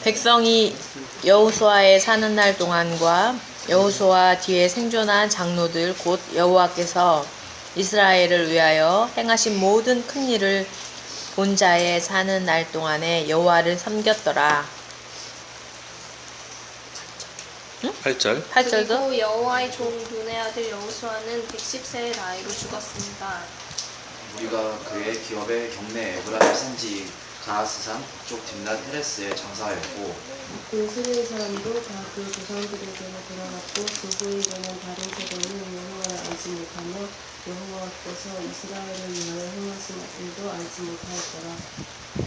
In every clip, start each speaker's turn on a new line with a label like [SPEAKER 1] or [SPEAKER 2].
[SPEAKER 1] 백성이 여호수아에 사는 날 동안과 여호수아 뒤에 생존한 장로들 곧 여호와께서 이스라엘을 위하여 행하신 모든 큰 일을 본 자에 사는 날 동안에 여호와를 섬겼더라.
[SPEAKER 2] 8절.
[SPEAKER 1] 8절도
[SPEAKER 3] 그리고 여호와의 종 눈의 아들 여호수아는 110세의 나이로 죽었습니다.
[SPEAKER 4] 우리가 그의 기업의 경내 에브라임 산지 가하스산 북쪽 딥낫 헤레스에 장사하였고
[SPEAKER 5] 이스라엘 사람도 다 그 조상들에게로 돌아갔고 그 후에는 다른 세대는 여호와를 알지 못하며 여호와께서 이스라엘을 위하여 행하신 일도 알지 못하였더라.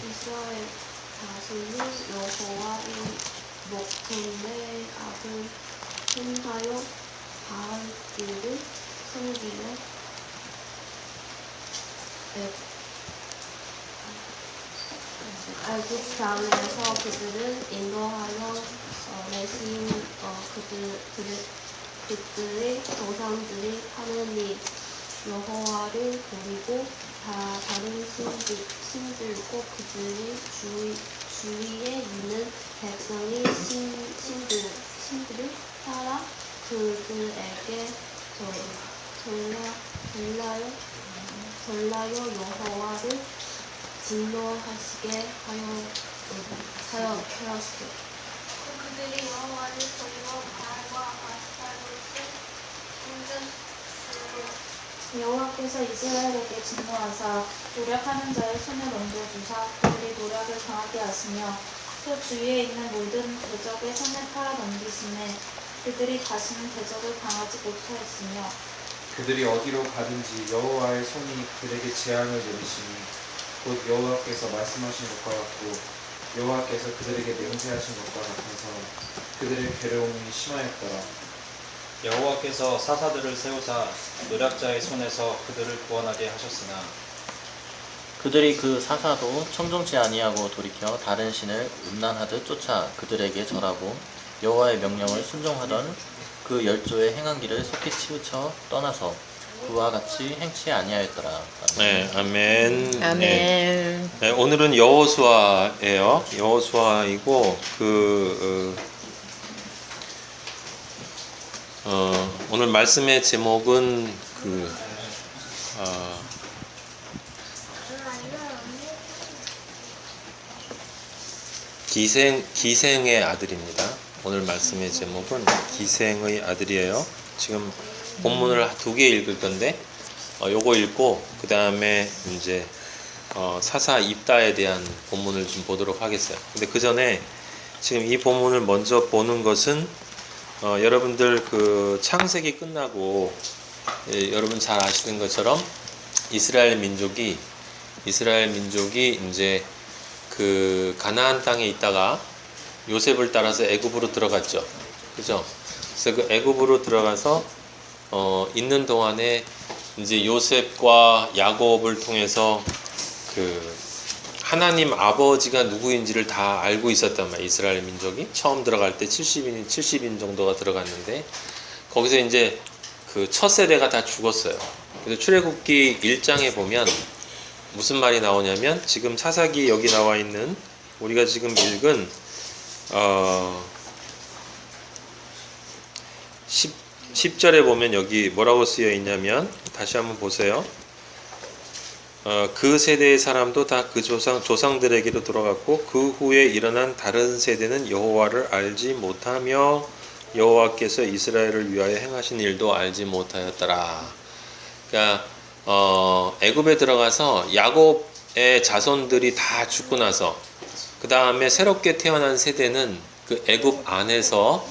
[SPEAKER 3] 이스라엘 자손이 여호와의 목전의 아들 행하여 바알들을 섬기며 애굽 땅에서 그들을 인도하여 내신 그들의 조상들이 하느님 여호와를 버리고 다른 신들고 그들의 주위에 있는 백성이 신들을 따라 그들에게 전라여 여호와를 진노하시게 하였으되
[SPEAKER 6] 그들이 여호와를 버리고 바알과 아스타롯을 섬겼으므로
[SPEAKER 7] 여호와께서 이스라엘에게 진노하사 노력하는 자의 손에 넘겨주사 그들이 노력을 강하게 하시며 또 주위에 있는 모든 대적의 손에 팔아 넘기심에 그들이 다시는 대적을 당하지 못하였으며
[SPEAKER 8] 그들이 어디로 가든지 여호와의 손이 그들에게 재앙을 내리시니 곧 여호와께서 말씀하신 것과 같고 여호와께서 그들에게 맹세하신 것과 같아서 그들의 괴로움이 심하였더라.
[SPEAKER 9] 여호와께서 사사들을 세우사 노략자의 손에서 그들을 구원하게 하셨으나
[SPEAKER 2] 그들이 그 사사도 청종치 아니하고 돌이켜 다른 신을 음란하듯 쫓아 그들에게 절하고 여호와의 명령을 순종하던 그 열조의 행한 길을 속히 치우쳐 떠나서 그와 같이 행치 아니하였더라.
[SPEAKER 10] 네, 아멘.
[SPEAKER 1] 아멘.
[SPEAKER 10] 네, 오늘은 여호수아예요. 여호수아이고 오늘 말씀의 제목은 기생의 아들입니다. 오늘 말씀의 제목은 기생의 아들이에요. 지금 본문을 2개 읽을 건데 요거 읽고 그 다음에 이제 사사 입다에 대한 본문을 좀 보도록 하겠어요. 근데 그 전에 지금 이 본문을 먼저 보는 것은 여러분들 그 창세기 끝나고 여러분 잘 아시는 것처럼 이스라엘 민족이 이제 그 가나안 땅에 있다가 요셉을 따라서 애굽으로 들어갔죠. 그죠? 그래서 그 애굽으로 들어가서 있는 동안에 이제 요셉과 야곱을 통해서 그 하나님 아버지가 누구인지를 다 알고 있었단 말이에요. 이스라엘 민족이 처음 들어갈 때 70인 정도가 들어갔는데 거기서 이제 그 첫 세대가 다 죽었어요. 그래서 출애굽기 1장에 보면 무슨 말이 나오냐면 지금 사사기 여기 나와 있는 우리가 지금 읽은 10절에 보면 여기 뭐라고 쓰여 있냐면 다시 한번 보세요. 그 세대의 사람도 다 그 조상들에게로 돌아갔고 그 후에 일어난 다른 세대는 여호와를 알지 못하며 여호와께서 이스라엘을 위하여 행하신 일도 알지 못하였더라. 그러니까 애굽에 들어가서 야곱의 자손들이 다 죽고 나서 그 다음에 새롭게 태어난 세대는 그 애굽 안에서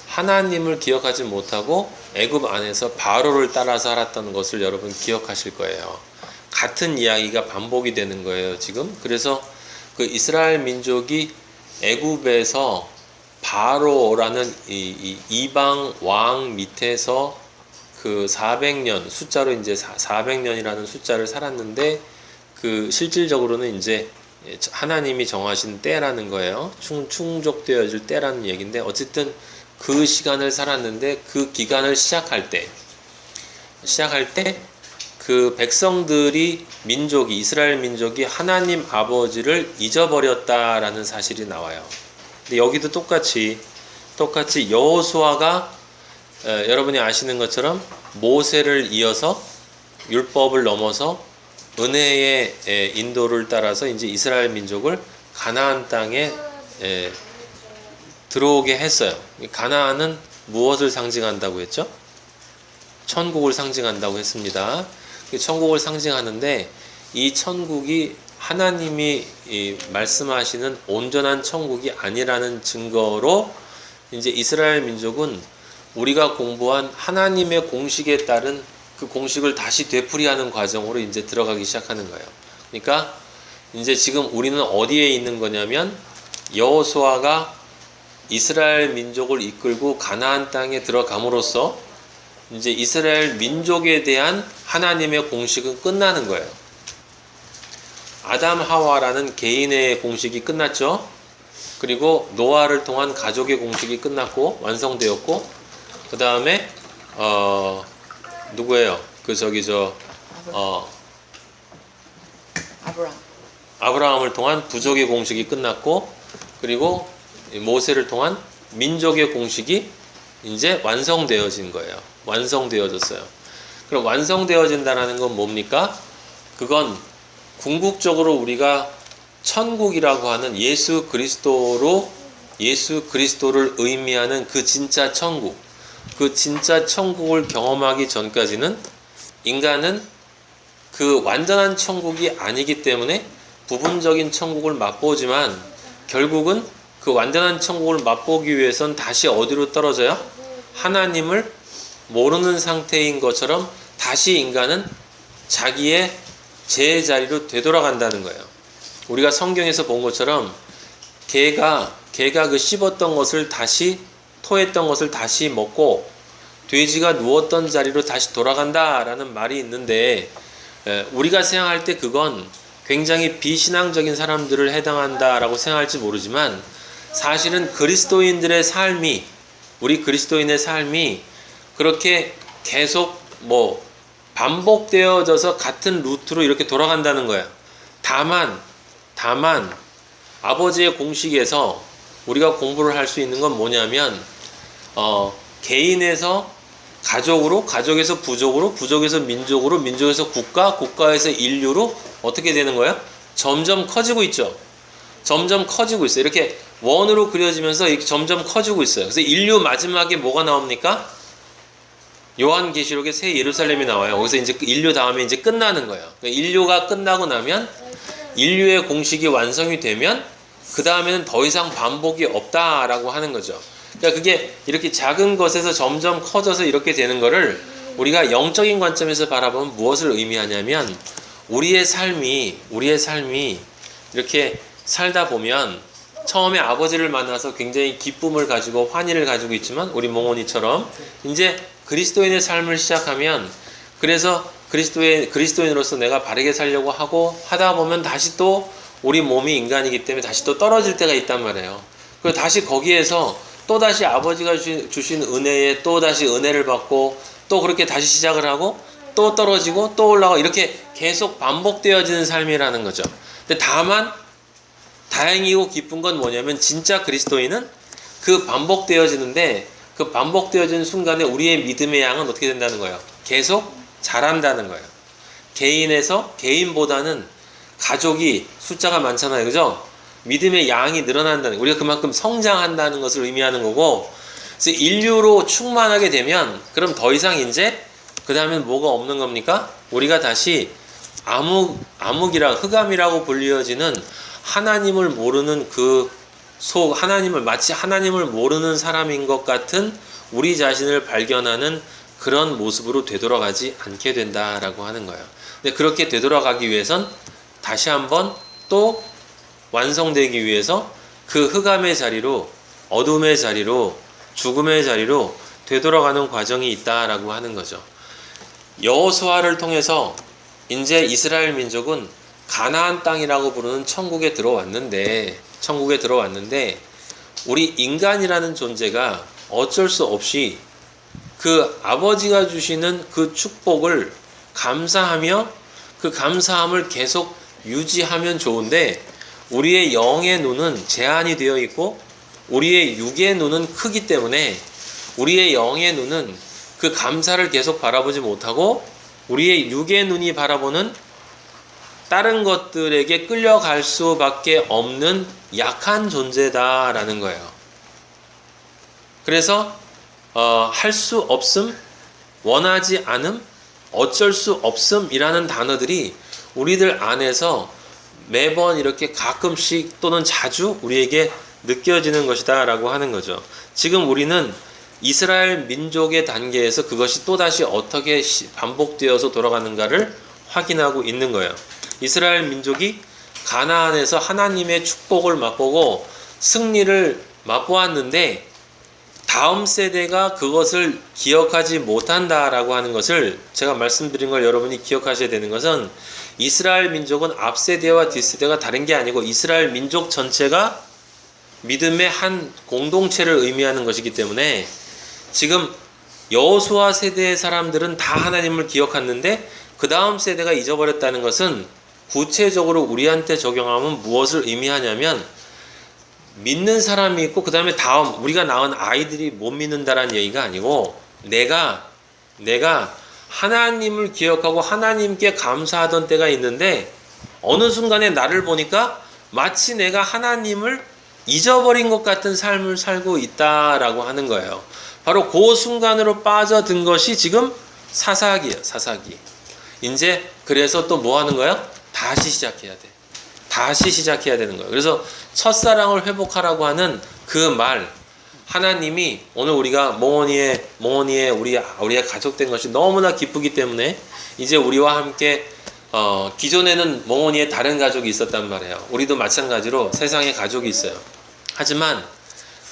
[SPEAKER 10] 하나님을 기억하지 못하고 애굽 안에서 바로를 따라 살았던 것을 여러분 기억하실 거예요. 같은 이야기가 반복이 되는 거예요, 지금. 그래서 그 이스라엘 민족이 애굽에서 바로라는 이 이방 왕 밑에서 그 400년 숫자로 이제 400년이라는 숫자를 살았는데 그 실질적으로는 이제 하나님이 정하신 때라는 거예요. 충족되어질 때라는 얘기인데 어쨌든 그 시간을 살았는데 그 기간을 시작할 때 그 백성들이 이스라엘 민족이 하나님 아버지를 잊어버렸다라는 사실이 나와요. 근데 여기도 똑같이 여호수아가 여러분이 아시는 것처럼 모세를 이어서 율법을 넘어서 은혜의 인도를 따라서 이제 이스라엘 민족을 가나안 땅에 들어오게 했어요. 가나안은 무엇을 상징한다고 했죠? 천국을 상징한다고 했습니다. 천국을 상징하는데 이 천국이 하나님이 말씀하시는 온전한 천국이 아니라는 증거로 이제 이스라엘 민족은 우리가 공부한 하나님의 공식에 따른 그 공식을 다시 되풀이하는 과정으로 이제 들어가기 시작하는 거예요. 그러니까 이제 지금 우리는 어디에 있는 거냐면 여호수아가 이스라엘 민족을 이끌고 가나안 땅에 들어감으로써 이제 이스라엘 민족에 대한 하나님의 공식은 끝나는 거예요. 아담 하와라는 개인의 공식이 끝났죠. 그리고 노아를 통한 가족의 공식이 끝났고 완성되었고, 그 다음에 누구예요? 아브라함을 통한 부족의 공식이 끝났고, 그리고 모세를 통한 민족의 공식이 이제 완성되어진 거예요. 완성되어졌어요. 그럼 완성되어진다는 건 뭡니까? 그건 궁극적으로 우리가 천국이라고 하는 예수 그리스도를 의미하는 그 진짜 천국, 그 진짜 천국을 경험하기 전까지는 인간은 그 완전한 천국이 아니기 때문에 부분적인 천국을 맛보지만 결국은 그 완전한 천국을 맛보기 위해선 다시 어디로 떨어져요? 하나님을 모르는 상태인 것처럼 다시 인간은 자기의 제자리로 되돌아간다는 거예요. 우리가 성경에서 본 것처럼 개가 그 씹었던 것을 다시 토했던 것을 다시 먹고 돼지가 누웠던 자리로 다시 돌아간다라는 말이 있는데, 우리가 생각할 때 그건 굉장히 비신앙적인 사람들을 해당한다라고 생각할지 모르지만 사실은 그리스도인들의 삶이, 우리 그리스도인의 삶이 그렇게 계속 반복되어져서 같은 루트로 이렇게 돌아간다는 거야. 다만 아버지의 공식에서 우리가 공부를 할 수 있는 건 뭐냐면 개인에서 가족으로, 가족에서 부족으로, 부족에서 민족으로, 민족에서 국가, 국가에서 인류로 어떻게 되는 거예요? 점점 커지고 있죠. 점점 커지고 있어요. 이렇게 원으로 그려지면서 이렇게 점점 커지고 있어요. 그래서 인류 마지막에 뭐가 나옵니까? 요한계시록에 새 예루살렘이 나와요. 거기서 이제 인류 다음에 이제 끝나는 거예요. 그러니까 인류가 끝나고 나면, 인류의 공식이 완성이 되면 그 다음에는 더 이상 반복이 없다라고 하는 거죠. 그러니까 그게 이렇게 작은 것에서 점점 커져서 이렇게 되는 거를 우리가 영적인 관점에서 바라보면 무엇을 의미하냐면, 우리의 삶이 이렇게 살다 보면 처음에 아버지를 만나서 굉장히 기쁨을 가지고 환희를 가지고 있지만, 우리 몽원이처럼 이제 그리스도인의 삶을 시작하면, 그래서 그리스도인으로서 내가 바르게 살려고 하다 보면 다시 또 우리 몸이 인간이기 때문에 다시 또 떨어질 때가 있단 말이에요. 그리고 다시 거기에서 또 다시 아버지가 주신 은혜에 또 다시 은혜를 받고 또 그렇게 다시 시작을 하고 또 떨어지고 또 올라가고 이렇게 계속 반복되어지는 삶이라는 거죠. 근데 다만 다행이고 기쁜 건 뭐냐면, 진짜 그리스도인은 그 반복되어지는데 그 반복되어지는 순간에 우리의 믿음의 양은 어떻게 된다는 거예요? 계속 자란다는 거예요. 개인보다는 가족이 숫자가 많잖아요. 그죠? 믿음의 양이 늘어난다는, 우리가 그만큼 성장한다는 것을 의미하는 거고, 그래서 인류로 충만하게 되면 그럼 더 이상 이제 그 다음엔 뭐가 없는 겁니까? 우리가 다시 흑암이라고 불리어지는 하나님을 모르는 마치 하나님을 모르는 사람인 것 같은 우리 자신을 발견하는 그런 모습으로 되돌아가지 않게 된다라고 하는 거예요. 근데 그렇게 되돌아가기 위해선 다시 한번 또 완성되기 위해서 그 흑암의 자리로, 어둠의 자리로, 죽음의 자리로 되돌아가는 과정이 있다라고 하는 거죠. 여호수아를 통해서 이제 이스라엘 민족은 가나안 땅이라고 부르는 천국에 들어왔는데 우리 인간이라는 존재가 어쩔 수 없이 그 아버지가 주시는 그 축복을 감사하며 그 감사함을 계속 유지하면 좋은데, 우리의 영의 눈은 제한이 되어 있고 우리의 육의 눈은 크기 때문에 우리의 영의 눈은 그 감사를 계속 바라보지 못하고 우리의 육의 눈이 바라보는 다른 것들에게 끌려갈 수밖에 없는 약한 존재다라는 거예요. 그래서 할 수 없음, 원하지 않음, 어쩔 수 없음이라는 단어들이 우리들 안에서 매번 이렇게 가끔씩 또는 자주 우리에게 느껴지는 것이다 라고 하는 거죠. 지금 우리는 이스라엘 민족의 단계에서 그것이 또다시 어떻게 반복되어서 돌아가는가를 확인하고 있는 거예요. 이스라엘 민족이 가나안에서 하나님의 축복을 맛보고 승리를 맛보았는데 다음 세대가 그것을 기억하지 못한다라고 하는 것을 제가 말씀드린 걸 여러분이 기억하셔야 되는 것은 이스라엘 민족은 앞 세대와 뒷 세대가 다른 게 아니고 이스라엘 민족 전체가 믿음의 한 공동체를 의미하는 것이기 때문에 지금 여호수아 세대의 사람들은 다 하나님을 기억했는데 그 다음 세대가 잊어버렸다는 것은 구체적으로 우리한테 적용하면 무엇을 의미하냐면 믿는 사람이 있고 그 다음에 다음 우리가 낳은 아이들이 못 믿는다라는 얘기가 아니고 내가 하나님을 기억하고 하나님께 감사하던 때가 있는데 어느 순간에 나를 보니까 마치 내가 하나님을 잊어버린 것 같은 삶을 살고 있다라고 하는 거예요. 바로 그 순간으로 빠져든 것이 지금 사사기예요. 사사기. 이제 그래서 또 뭐 하는 거예요? 다시 시작해야 돼. 다시 시작해야 되는 거예요. 그래서 첫사랑을 회복하라고 하는 그 말, 하나님이 오늘 우리가 몽원이의 우리의 가족된 것이 너무나 기쁘기 때문에 이제 우리와 함께 기존에는 몽원이의 다른 가족이 있었단 말이에요. 우리도 마찬가지로 세상에 가족이 있어요. 하지만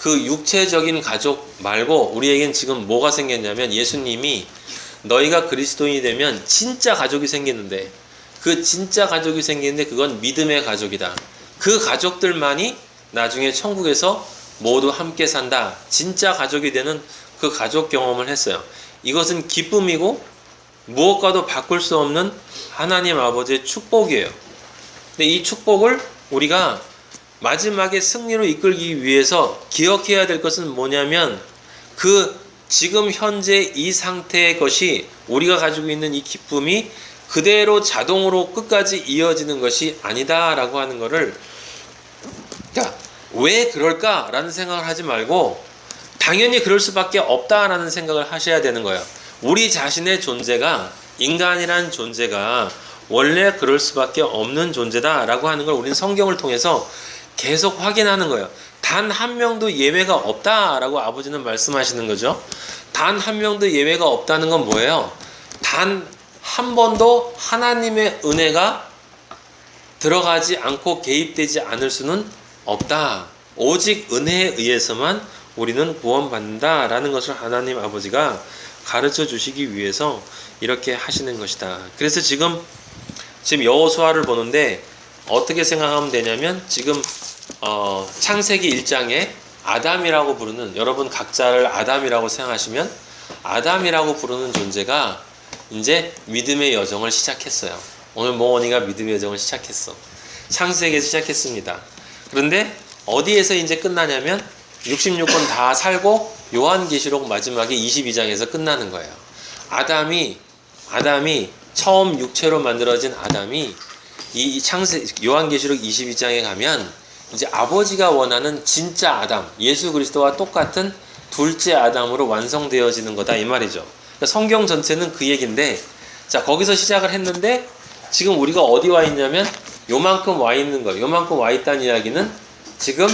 [SPEAKER 10] 그 육체적인 가족 말고 우리에겐 지금 뭐가 생겼냐면 예수님이 너희가 그리스도인이 되면 진짜 가족이 생기는데 그 진짜 가족이 생기는데 그건 믿음의 가족이다. 그 가족들만이 나중에 천국에서 모두 함께 산다. 진짜 가족이 되는 그 가족 경험을 했어요. 이것은 기쁨이고 무엇과도 바꿀 수 없는 하나님 아버지의 축복이에요. 근데 이 축복을 우리가 마지막에 승리로 이끌기 위해서 기억해야 될 것은 뭐냐면 그 지금 현재 이 상태의 것이 우리가 가지고 있는 이 기쁨이 그대로 자동으로 끝까지 이어지는 것이 아니다라고 하는 것을 그러니까 왜 그럴까라는 생각을 하지 말고 당연히 그럴 수밖에 없다라는 생각을 하셔야 되는 거예요. 우리 자신의 존재가 인간이란 존재가 원래 그럴 수밖에 없는 존재다라고 하는 걸 우리는 성경을 통해서 계속 확인하는 거예요. 단 한 명도 예외가 없다라고 아버지는 말씀하시는 거죠. 단 한 명도 예외가 없다는 건 뭐예요? 단 한 번도 하나님의 은혜가 들어가지 않고 개입되지 않을 수는 없다. 오직 은혜에 의해서만 우리는 구원받는다라는 것을 하나님 아버지가 가르쳐 주시기 위해서 이렇게 하시는 것이다. 그래서 지금 여호수아를 보는데 어떻게 생각하면 되냐면 지금 창세기 1장에 아담이라고 부르는 여러분 각자를 아담이라고 생각하시면 아담이라고 부르는 존재가 이제 믿음의 여정을 시작했어요. 오늘 몽원이가 믿음의 여정을 시작했어. 창세기에서 시작했습니다. 그런데 어디에서 이제 끝나냐면 66권 다 살고 요한계시록 마지막에 22장에서 끝나는 거예요. 아담이 처음 육체로 만들어진 아담이 이 요한계시록 22장에 가면 이제 아버지가 원하는 진짜 아담, 예수 그리스도와 똑같은 둘째 아담으로 완성되어지는 거다 이 말이죠. 그러니까 성경 전체는 그 얘기인데 자 거기서 시작을 했는데 지금 우리가 어디 와 있냐면 요만큼 와 있는 거예요. 요만큼 와 있다는 이야기는 지금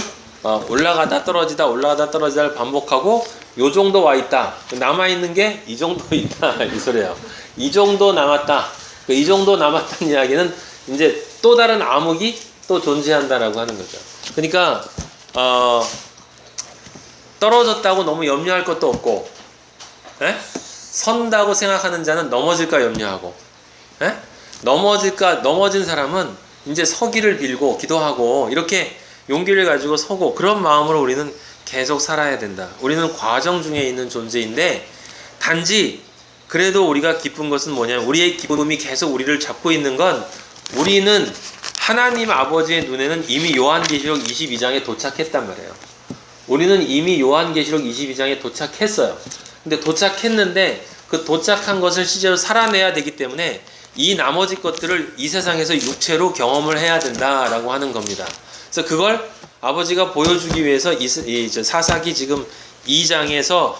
[SPEAKER 10] 올라가다 떨어지다를 반복하고 요 정도 와 있다. 남아있는 게 이 정도 있다 이 소리예요. 이 정도 남았다. 이 정도 남았다는 이야기는 이제 또 다른 암흑이 또 존재한다라고 하는 거죠. 그러니까 떨어졌다고 너무 염려할 것도 없고 선다고 생각하는 자는 넘어질까 염려하고 넘어진 사람은 이제 서기를 빌고 기도하고 이렇게 용기를 가지고 서고 그런 마음으로 우리는 계속 살아야 된다. 우리는 과정 중에 있는 존재인데 단지 그래도 우리가 기쁜 것은 뭐냐면 우리의 기쁨이 계속 우리를 잡고 있는 건 우리는 하나님 아버지의 눈에는 이미 요한계시록 22장에 도착했단 말이에요. 우리는 이미 요한계시록 22장에 도착했어요. 근데 도착했는데 그 도착한 것을 실제로 살아내야 되기 때문에 이 나머지 것들을 이 세상에서 육체로 경험을 해야 된다라고 하는 겁니다. 그래서 그걸 아버지가 보여주기 위해서 사사기 지금 2장에서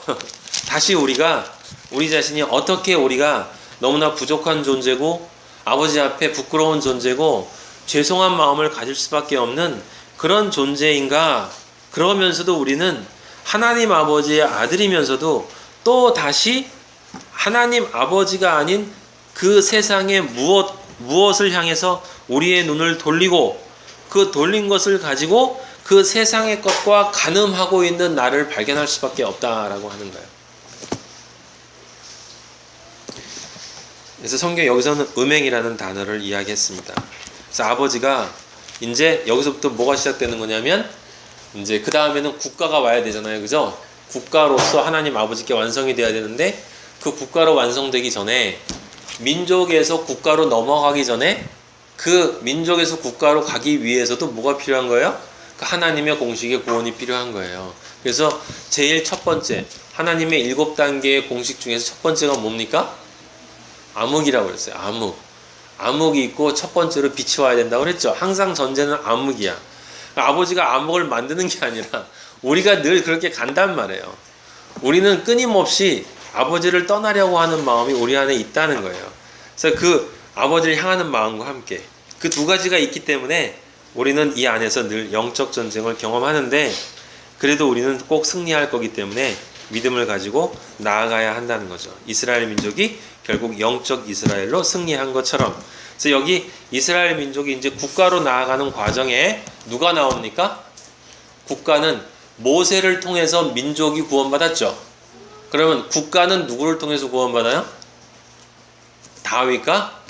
[SPEAKER 10] 다시 우리 자신이 어떻게 우리가 너무나 부족한 존재고 아버지 앞에 부끄러운 존재고 죄송한 마음을 가질 수밖에 없는 그런 존재인가, 그러면서도 우리는 하나님 아버지의 아들이면서도 또 다시 하나님 아버지가 아닌 그 세상의 무엇을 향해서 우리의 눈을 돌리고 그 돌린 것을 가지고 그 세상의 것과 간음하고 있는 나를 발견할 수밖에 없다라고 하는 거예요. 그래서 성경 여기서는 음행이라는 단어를 이야기했습니다. 그래서 아버지가 이제 여기서부터 뭐가 시작되는 거냐면 이제 그 다음에는 국가가 와야 되잖아요, 그죠? 국가로서 하나님 아버지께 완성이 돼야 되는데 그 국가로 완성되기 전에 민족에서 국가로 넘어가기 전에 그 민족에서 국가로 가기 위해서도 뭐가 필요한 거예요? 그 하나님의 공식의 구원이 필요한 거예요. 그래서 제일 첫 번째 하나님의 7단계의 공식 중에서 첫 번째가 뭡니까? 암흑이라고 그랬어요. 암흑이 있고 첫 번째로 빛이 와야 된다고 그랬죠. 항상 전제는 암흑이야. 아버지가 암흑을 만드는 게 아니라 우리가 늘 그렇게 간단 말이에요. 우리는 끊임없이 아버지를 떠나려고 하는 마음이 우리 안에 있다는 거예요. 그래서 그 아버지를 향하는 마음과 함께 그 두 가지가 있기 때문에 우리는 이 안에서 늘 영적 전쟁을 경험하는데 그래도 우리는 꼭 승리할 거기 때문에 믿음을 가지고 나아가야 한다는 거죠. 이스라엘 민족이 결국 영적 이스라엘로 승리한 것처럼. 그래서 여기 이스라엘 민족이 이제 국가로 나아가는 과정에 누가 나옵니까? 국가는 모세를 통해서 민족이 구원받았죠. 그러면 국가는 누구를 통해서 구원받아요? 다윗과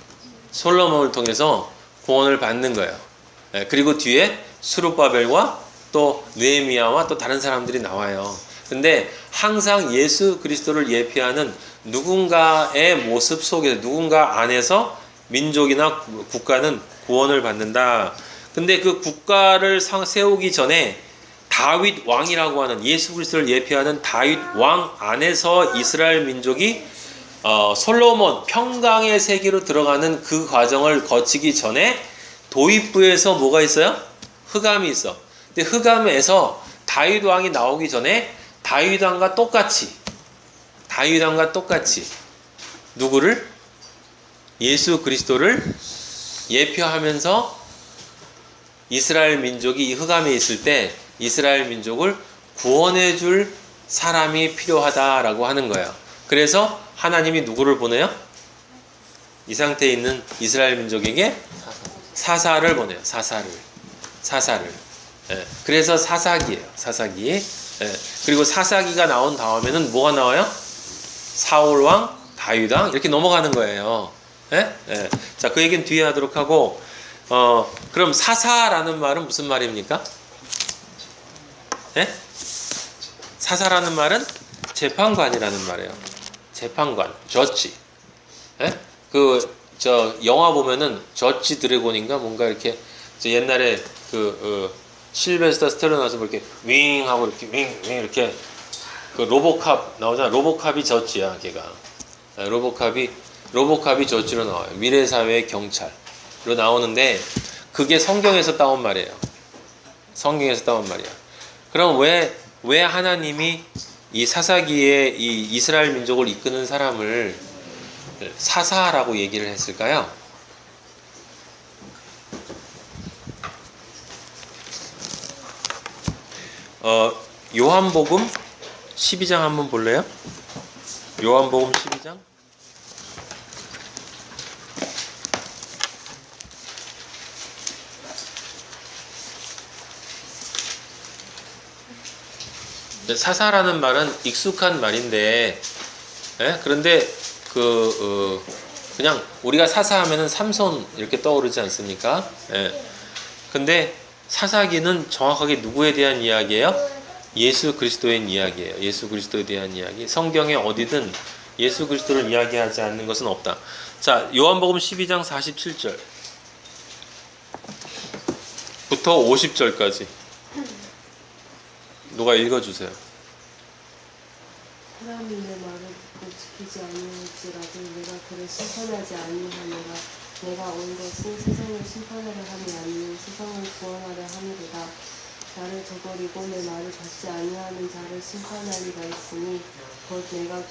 [SPEAKER 10] 솔로몬을 통해서 구원을 받는 거예요. 그리고 뒤에 스룹바벨과 또 느헤미야와 또 다른 사람들이 나와요. 근데 항상 예수 그리스도를 예표하는 누군가의 모습 속에서 누군가 안에서 민족이나 국가는 구원을 받는다. 근데 그 국가를 세우기 전에 다윗 왕이라고 하는 예수 그리스도를 예표하는 다윗 왕 안에서 이스라엘 민족이 솔로몬 평강의 세계로 들어가는 그 과정을 거치기 전에 도입부에서 뭐가 있어요? 흑암이 있어. 근데 흑암에서 다윗 왕이 나오기 전에 다윗 왕과 똑같이 누구를? 예수 그리스도를 예표하면서 이스라엘 민족이 이 흑암에 있을 때 이스라엘 민족을 구원해 줄 사람이 필요하다라고 하는 거예요. 그래서 하나님이 누구를 보내요? 이 상태에 있는 이스라엘 민족에게 사사를 보내요. 사사를. 예. 그래서 사사기예요. 사사기. 예. 그리고 사사기가 나온 다음에는 뭐가 나와요? 사울왕, 다윗왕 이렇게 넘어가는 거예요. 예? 예. 자, 그 얘기는 뒤에 하도록 하고 그럼 사사라는 말은 무슨 말입니까? 예? 사사라는 말은 재판관이라는 말이에요. 재판관, 저지. 예? 영화 보면은 저지 드래곤인가 뭔가 이렇게 옛날에 실베스터 스텔론 나와서 뭐 이렇게 윙 하고 이렇게 윙 이렇게 그 로보캅 나오잖아. 로보캅이 저지야, 걔가. 로보캅이 저지로 나와요. 미래사회의 경찰로 나오는데 그게 성경에서 따온 말이에요. 그럼 왜 하나님이 이 사사기에 이 이스라엘 민족을 이끄는 사람을 사사라고 얘기를 했을까요? 요한복음 12장 한번 볼래요? 요한복음 12장. 사사라는 말은 익숙한 말인데, 그런데 그냥 우리가 사사하면은 삼손 이렇게 떠오르지 않습니까? 근데 사사기는 정확하게 누구에 대한 이야기예요? 예수 그리스도의 이야기예요. 예수 그리스도에 대한 이야기. 성경에 어디든 예수 그리스도를 이야기하지 않는 것은 없다. 자, 요한복음 12장 47절 부터 50절까지. 누가 읽어주세요.
[SPEAKER 5] 하나님의 말을 듣고 지키지 아니할지라도 내가 그를 심판하지 아니하노라. 내가 온 것은 세상을 심판하려 함이 아니요 세상을 구원하려 함이로다. 나를 저버리고 내 말을 받지 아니하는 자를 심판하리라 했으니 곧 내가 한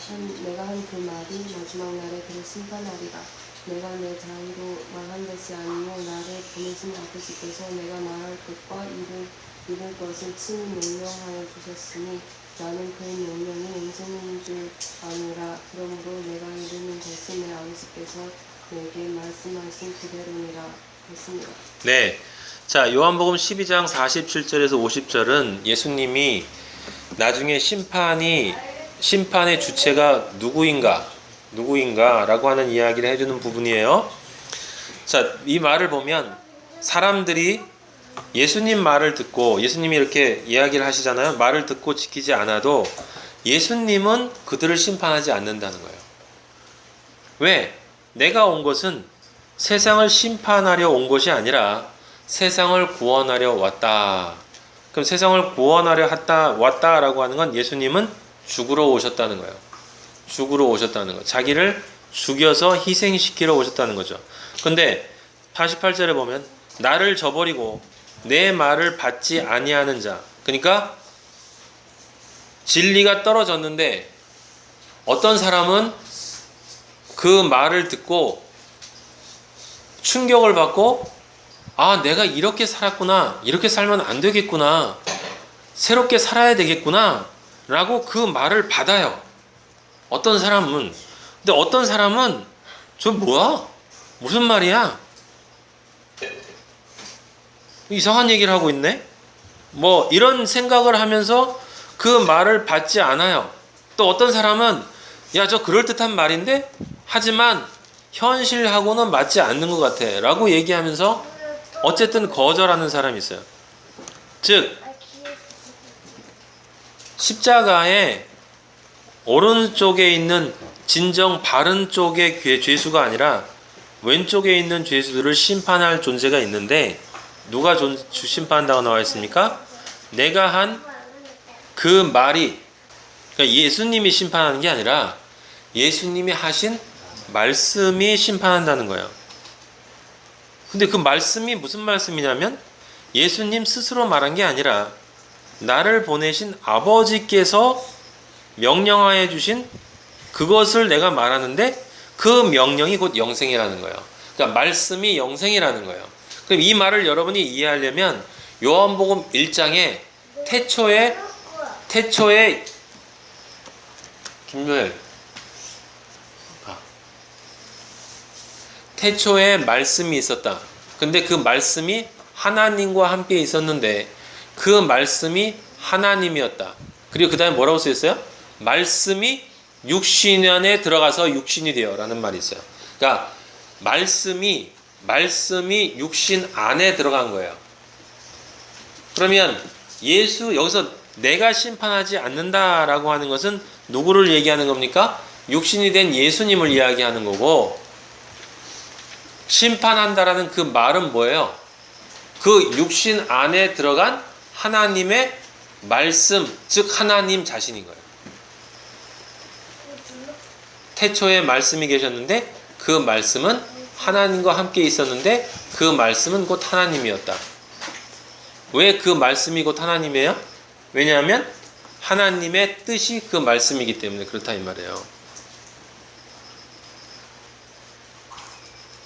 [SPEAKER 5] 그 말이 마지막 날에 그를 심판하리라. 내가 내 자유로 말한 것이 아니요 나를 보내신 아버지께서 내가 말할 것과 이룰 것을 친히 명령하여 주셨으니 나는 그 명령이 영생인 줄 아노라. 그러므로 내가 이루는 것은 내 아버지께서 내게 말씀하신 그대로니라 했습니다.
[SPEAKER 10] 네. 자, 요한복음 12장 47절에서 50절은 예수님이 나중에 심판의 주체가 누구인가라고 하는 이야기를 해주는 부분이에요. 자, 이 말을 보면 사람들이 예수님 말을 듣고, 예수님이 이렇게 이야기를 하시잖아요. 말을 듣고 지키지 않아도 예수님은 그들을 심판하지 않는다는 거예요. 왜? 내가 온 것은 세상을 심판하려 온 것이 아니라 세상을 구원하려 왔다. 그럼 세상을 구원하려 왔다라고 하는 건 예수님은 죽으러 오셨다는 거예요. 죽으러 오셨다는 거. 자기를 죽여서 희생시키러 오셨다는 거죠. 근데 88절에 보면 나를 저버리고 내 말을 받지 아니하는 자. 그러니까 진리가 떨어졌는데 어떤 사람은 그 말을 듣고 충격을 받고 아, 내가 이렇게 살았구나. 이렇게 살면 안 되겠구나. 새롭게 살아야 되겠구나. 라고 그 말을 받아요. 어떤 사람은. 근데 어떤 사람은 저 뭐야? 무슨 말이야? 이상한 얘기를 하고 있네? 뭐 이런 생각을 하면서 그 말을 받지 않아요. 또 어떤 사람은 야, 저 그럴듯한 말인데? 하지만 현실하고는 맞지 않는 것 같아. 라고 얘기하면서 어쨌든 거절하는 사람이 있어요. 즉 십자가의 오른쪽에 있는 진정 바른 쪽의 죄수가 아니라 왼쪽에 있는 죄수들을 심판할 존재가 있는데 누가 심판한다고 나와 있습니까? 내가 한 그 말이, 그러니까 예수님이 심판하는 게 아니라 예수님이 하신 말씀이 심판한다는 거예요. 근데 그 말씀이 무슨 말씀이냐면 예수님 스스로 말한 게 아니라 나를 보내신 아버지께서 명령하여 주신 그것을 내가 말하는데 그 명령이 곧 영생이라는 거예요. 그러니까 말씀이 영생이라는 거예요. 그럼 이 말을 여러분이 이해하려면 요한복음 1장에 태초에 김요엘 태초에 말씀이 있었다. 근데 그 말씀이 하나님과 함께 있었는데 그 말씀이 하나님이었다. 그리고 그 다음에 뭐라고 쓰였어요? 말씀이 육신 안에 들어가서 육신이 되어 라는 말이 있어요. 그러니까 말씀이 육신 안에 들어간 거예요. 그러면 여기서 내가 심판하지 않는다라고 하는 것은 누구를 얘기하는 겁니까? 육신이 된 예수님을 이야기하는 거고, 심판한다라는 그 말은 뭐예요? 그 육신 안에 들어간 하나님의 말씀, 즉 하나님 자신인 거예요. 태초에 말씀이 계셨는데 그 말씀은 하나님과 함께 있었는데 그 말씀은 곧 하나님이었다. 왜 그 말씀이 곧 하나님이에요? 왜냐하면 하나님의 뜻이 그 말씀이기 때문에 그렇다 이 말이에요.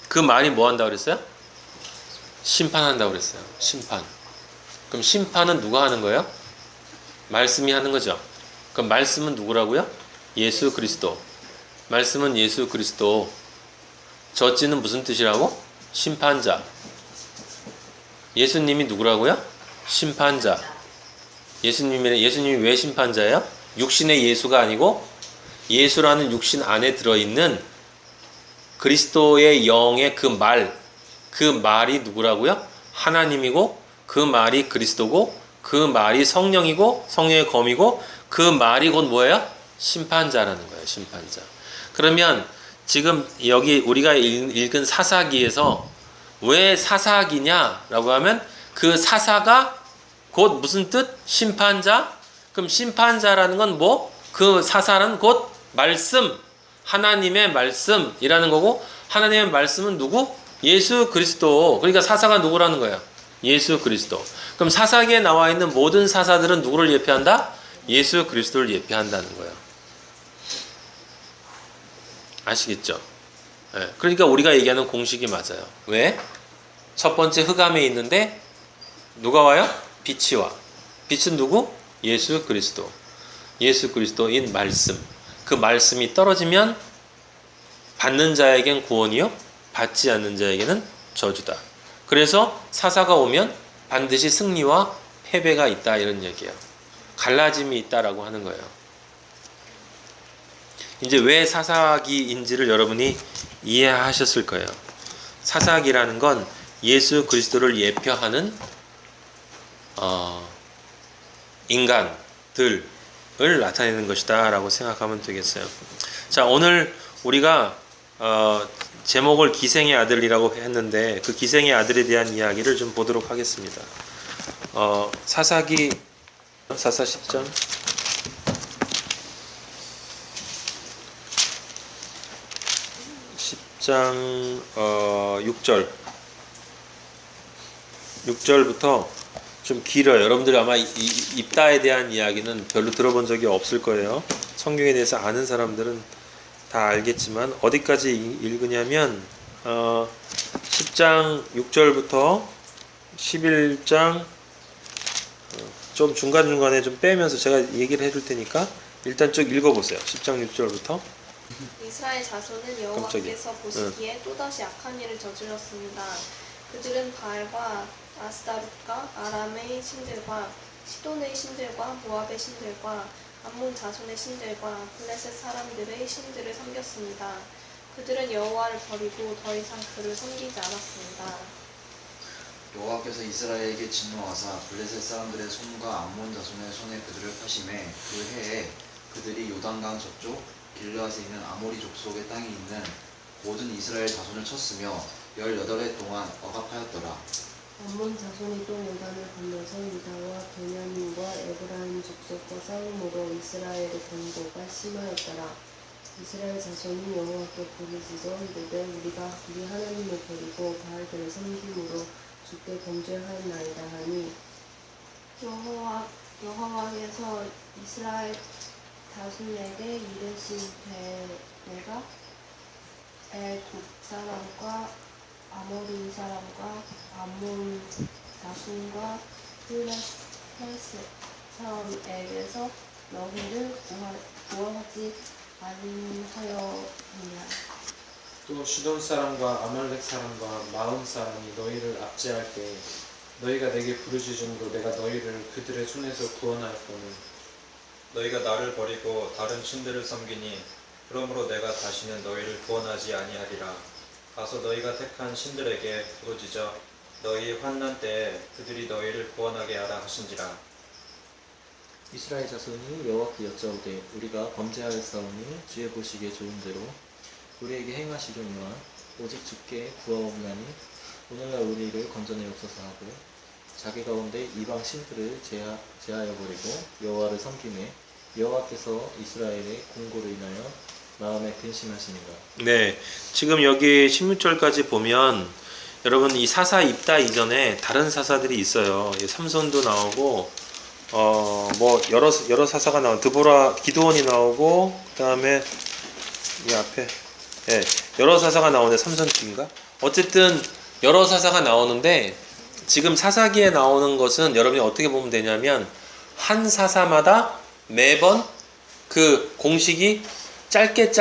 [SPEAKER 10] 그 말이 뭐 한다고 그랬어요? 심판한다고 그랬어요. 심판. 그럼 심판은 누가 하는 거예요? 말씀이 하는 거죠. 그럼 말씀은 누구라고요? 예수 그리스도. 말씀은 예수 그리스도. 저지는 무슨 뜻이라고? 심판자. 예수님이 누구라고요? 심판자. 예수님이 왜 심판자예요? 육신의 예수가 아니고 예수라는 육신 안에 들어있는 그리스도의 영의 그 말이 누구라고요? 하나님이고 그 말이 그리스도고 그 말이 성령이고 성령의 검이고 그 말이 곧 뭐예요? 심판자라는 거예요. 심판자. 그러면 지금 여기 우리가 읽은 사사기에서 왜 사사기냐라고 하면 그 사사가 곧 무슨 뜻? 심판자, 그럼 심판자라는 건 뭐? 그 사사는 곧 말씀, 하나님의 말씀이라는 거고, 하나님의 말씀은 누구? 예수 그리스도. 그러니까 사사가 누구라는 거야? 예수 그리스도. 그럼 사사기에 나와 있는 모든 사사들은 누구를 예표한다? 예수 그리스도를 예표한다는 거예요. 아시겠죠? 네. 그러니까 우리가 얘기하는 공식이 맞아요. 왜? 첫 번째 흑암에 있는데 누가 와요? 빛이 와. 빛은 누구? 예수 그리스도. 예수 그리스도인 말씀. 그 말씀이 떨어지면 받는 자에겐 구원이요, 받지 않는 자에게는 저주다. 그래서 사사가 오면 반드시 승리와 패배가 있다, 이런 얘기예요. 갈라짐이 있다라고 하는 거예요. 이제 왜 사사기인지를 여러분이 이해하셨을 거예요. 사사기라는 건 예수 그리스도를 예표하는 인간들을 나타내는 것이다 라고 생각하면 되겠어요. 자, 오늘 우리가 제목을 기생의 아들이라고 했는데 그 기생의 아들에 대한 이야기를 좀 보도록 하겠습니다. 사사기 사사 10장 6절부터 좀 길어요. 여러분들 아마 입다에 대한 이야기는 별로 들어본 적이 없을 거예요. 성경에 대해서 아는 사람들은 다 알겠지만 어디까지 읽으냐면 10장 6절부터 11장 좀 중간중간에 좀 빼면서 제가 얘기를 해줄 테니까 일단 쭉 읽어보세요. 10장 6절부터.
[SPEAKER 3] 이스라엘 자손은 여호와께서 보시기에 또다시 악한 일을 저질렀습니다. 그들은 바알과 아스타롯과 아람의 신들과 시돈의 신들과 모압의 신들과 암몬 자손의 신들과 블레셋 사람들의 신들을 섬겼습니다. 그들은 여호와를 버리고 더 이상 그를 섬기지 않았습니다.
[SPEAKER 4] 여호와께서 이스라엘에게 진노하사 블레셋 사람들의 손과 암몬 자손의 손에 그들을 파심해 그 해에 그들이 요단강 저쪽 길르앗에 있는 아모리 족속의 땅에 있는 모든 이스라엘 자손을 쳤으며 18해 동안 억압하였더라.
[SPEAKER 5] 암몬 자손이 또 요단을 건너서 유다와 베냐민과 에브라임 족속과 싸움으로 이스라엘의 공고가 심하였더라. 이스라엘 자손이 여호와께 부르짖어 이르되 우리가 우리 하나님을 버리고 바알들을 섬김으로 주께 범죄하였나이다 하니
[SPEAKER 3] 여호와께서 이스라엘 자손에게 이르신 내가 엘국 사람과 아모리 사람과 암몬 자손과 블레셋 사람에게서 너희를 구원하지 아니하였느냐.
[SPEAKER 8] 또 시돈 사람과 아말렉 사람과 마흔 사람이 너희를 압제할 때 너희가 내게 부르짖음으로 내가 너희를 그들의 손에서 구원하였거늘
[SPEAKER 9] 너희가 나를 버리고 다른 신들을 섬기니 그러므로 내가 다시는 너희를 구원하지 아니하리라. 가서 너희가 택한 신들에게 부르짖어 너희 환난 때에 그들이 너희를 구원하게 하라 하신지라.
[SPEAKER 2] 이스라엘 자손이 여호와께 여짜오되 우리가 범죄하였사오니 주의 보시기에 좋은 대로 우리에게 행하시려니와 오직 주께 구하옵나니 오늘날 우리를 건져내옵소서 하고 자기 가운데 이방 신들을 제하여 버리고 여호와를 섬김에 여호와께서 이스라엘의 공고로 인하여 마음에 근심하시니라.
[SPEAKER 10] 네, 지금 여기 16절까지 보면 여러분 이 사사 입다 이전에 다른 사사들이 있어요. 삼손도 나오고 뭐 여러 사사가 나오고 드보라 기드온이 나오고 그다음에 이 앞에 여러 사사가 나오는데 삼손인가? 어쨌든 여러 사사가 나오는데 지금 사사기에 나오는 것은 여러분이 어떻게 보면 되냐면 한 사사마다 매번 그 공식이 짧게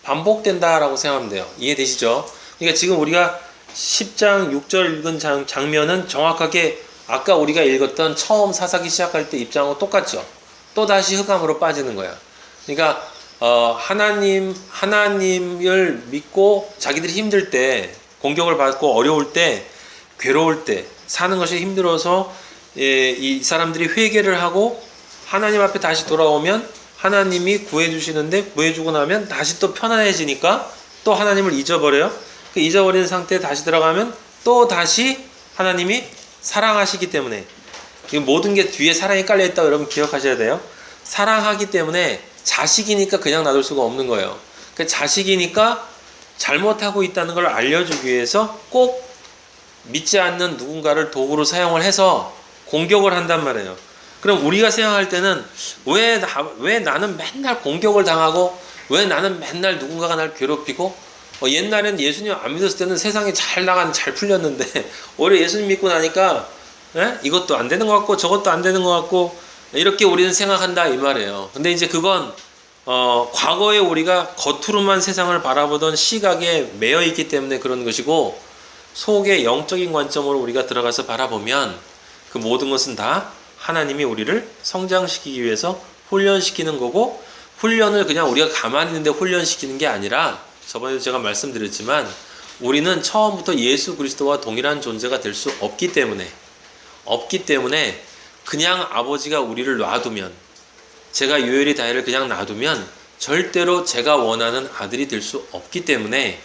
[SPEAKER 10] 반복된다라고 생각하면 돼요. 이해되시죠? 그러니까 지금 우리가 10장 6절 읽은 장면은 정확하게 아까 우리가 읽었던 처음 사사기 시작할 때 입장하고 똑같죠. 또 다시 흑암으로 빠지는 거야. 그러니까 하나님을 믿고 자기들이 힘들 때, 공격을 받고 어려울 때, 괴로울 때, 사는 것이 힘들어서 이 사람들이 회개를 하고 하나님 앞에 다시 돌아오면 하나님이 구해주시는데 구해주고 나면 다시 또 편안해지니까 또 하나님을 잊어버려요. 그 잊어버리는 상태에 다시 들어가면 또 다시 하나님이 사랑하시기 때문에 이 모든 게 뒤에 사랑이 깔려 있다 여러분 기억하셔야 돼요. 사랑하기 때문에 자식이니까 그냥 놔둘 수가 없는 거예요. 그 자식이니까 잘못하고 있다는 걸 알려주기 위해서 꼭 믿지 않는 누군가를 도구로 사용을 해서 공격을 한단 말이에요. 그럼 우리가 생각할 때는 왜 나는 맨날 공격을 당하고 왜 나는 맨날 누군가가 날 괴롭히고 옛날엔 예수님 안 믿었을 때는 세상이 잘 풀렸는데 오히려 예수님 믿고 나니까 이것도 안 되는 것 같고 저것도 안 되는 것 같고 이렇게 우리는 생각한다 이 말이에요. 근데 이제 그건 과거에 우리가 겉으로만 세상을 바라보던 시각에 매여 있기 때문에 그런 것이고 속의 영적인 관점으로 우리가 들어가서 바라보면 그 모든 것은 다 하나님이 우리를 성장시키기 위해서 훈련시키는 거고 훈련을 그냥 우리가 가만히 있는데 훈련시키는 게 아니라 저번에도 제가 말씀드렸지만 우리는 처음부터 예수 그리스도와 동일한 존재가 될 수 없기 때문에 그냥 아버지가 우리를 놔두면 제가 요엘이 다혜를 그냥 놔두면 절대로 제가 원하는 아들이 될 수 없기 때문에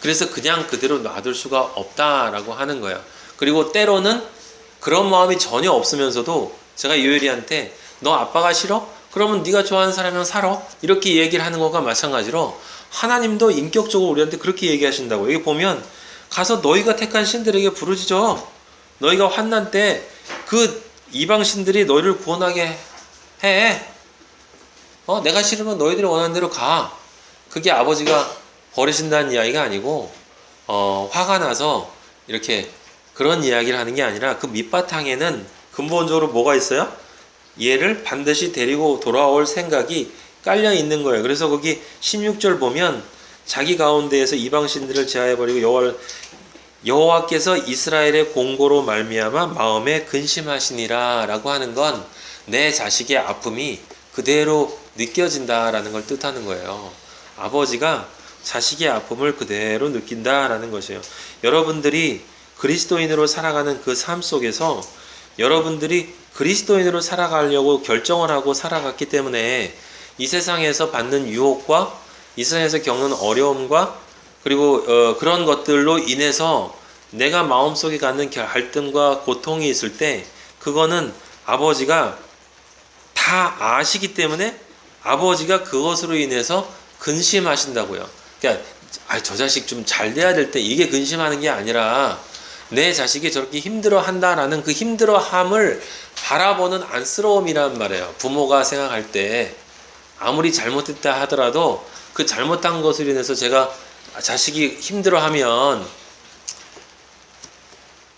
[SPEAKER 10] 그래서 그냥 그대로 놔둘 수가 없다라고 하는 거예요. 그리고 때로는 그런 마음이 전혀 없으면서도 제가 요엘이한테 너 아빠가 싫어? 그러면 네가 좋아하는 사람이랑 살아. 이렇게 얘기를 하는 것과 마찬가지로 하나님도 인격적으로 우리한테 그렇게 얘기하신다고. 여기 보면 가서 너희가 택한 신들에게 부르짖어. 너희가 환난 때 그 이방 신들이 너희를 구원하게 해. 내가 싫으면 너희들이 원하는 대로 가. 그게 아버지가 버리신다는 이야기가 아니고 화가 나서 이렇게 그런 이야기를 하는 게 아니라 그 밑바탕에는 근본적으로 뭐가 있어요? 얘를 반드시 데리고 돌아올 생각이 깔려 있는 거예요. 그래서 거기 16절 보면 자기 가운데에서 이방신들을 제하여버리고 여호와께서 이스라엘의 공고로 말미암아 마음에 근심하시니라 라고 하는 건 내 자식의 아픔이 그대로 느껴진다라는 걸 뜻하는 거예요. 아버지가 자식의 아픔을 그대로 느낀다라는 것이에요. 여러분들이 그리스도인으로 살아가는 그 삶 속에서 여러분들이 그리스도인으로 살아가려고 결정을 하고 살아갔기 때문에 이 세상에서 받는 유혹과 이 세상에서 겪는 어려움과 그리고 그런 것들로 인해서 내가 마음속에 갖는 갈등과 고통이 있을 때 그거는 아버지가 다 아시기 때문에 아버지가 그것으로 인해서 근심하신다고요. 그러니까 저 자식 좀 잘 돼야 될 때 이게 근심하는 게 아니라 내 자식이 저렇게 힘들어한다라는 그 힘들어함을 바라보는 안쓰러움이란 말이에요. 부모가 생각할 때 아무리 잘못했다 하더라도 그 잘못한 것으로 인해서 제가 자식이 힘들어하면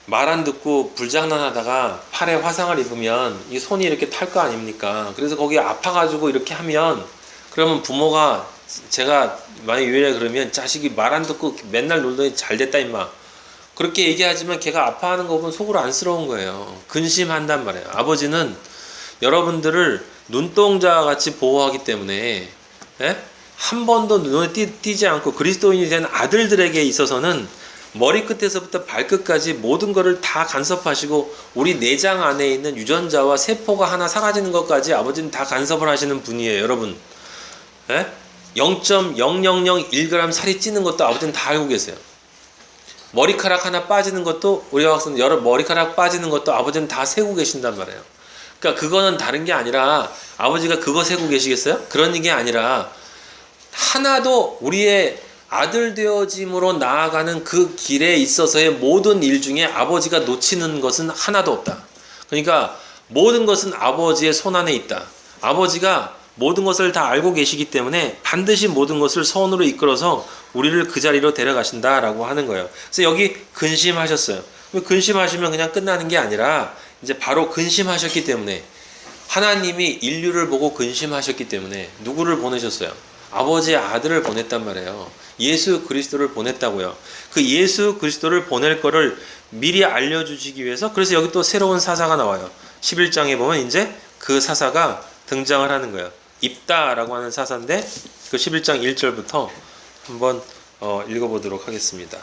[SPEAKER 10] 말 안 듣고 불장난하다가 팔에 화상을 입으면 이 손이 이렇게 탈 거 아닙니까? 그래서 거기 아파가지고 이렇게 하면 그러면 부모가 제가 만약에 유일하게 그러면 자식이 말 안 듣고 맨날 놀더니 잘 됐다 임마 그렇게 얘기하지만 걔가 아파하는 거 보면 속으로 안쓰러운 거예요. 근심한단 말이에요. 아버지는 여러분들을 눈동자 같이 보호하기 때문에 한 번도 눈에 띄지 않고 그리스도인이 된 아들들에게 있어서는 머리끝에서부터 발끝까지 모든 것을 다 간섭하시고 우리 내장 안에 있는 유전자와 세포가 하나 사라지는 것까지 아버지는 다 간섭을 하시는 분이에요. 여러분 0.0001g 살이 찌는 것도 아버지는 다 알고 계세요. 머리카락 하나 빠지는 것도 우리가 봤을 때 여러 머리카락 빠지는 것도 아버지는 다 세고 계신단 말이에요. 그러니까 그거는 다른 게 아니라 아버지가 그거 세고 계시겠어요? 그런 게 아니라 하나도 우리의 아들 되어짐으로 나아가는 그 길에 있어서의 모든 일 중에 아버지가 놓치는 것은 하나도 없다. 그러니까 모든 것은 아버지의 손안에 있다. 아버지가 모든 것을 다 알고 계시기 때문에 반드시 모든 것을 선으로 이끌어서 우리를 그 자리로 데려가신다라고 하는 거예요. 그래서 여기 근심하셨어요. 근심하시면 그냥 끝나는 게 아니라 이제 바로 근심하셨기 때문에 하나님이 인류를 보고 근심하셨기 때문에 누구를 보내셨어요? 아버지의 아들을 보냈단 말이에요. 예수 그리스도를 보냈다고요. 그 예수 그리스도를 보낼 거를 미리 알려주시기 위해서 그래서 여기 또 새로운 사사가 나와요. 11장에 보면 이제 그 사사가 등장을 하는 거예요. 입다라고 하는 사사인데 그 11장 1절부터 한번 읽어보도록 하겠습니다.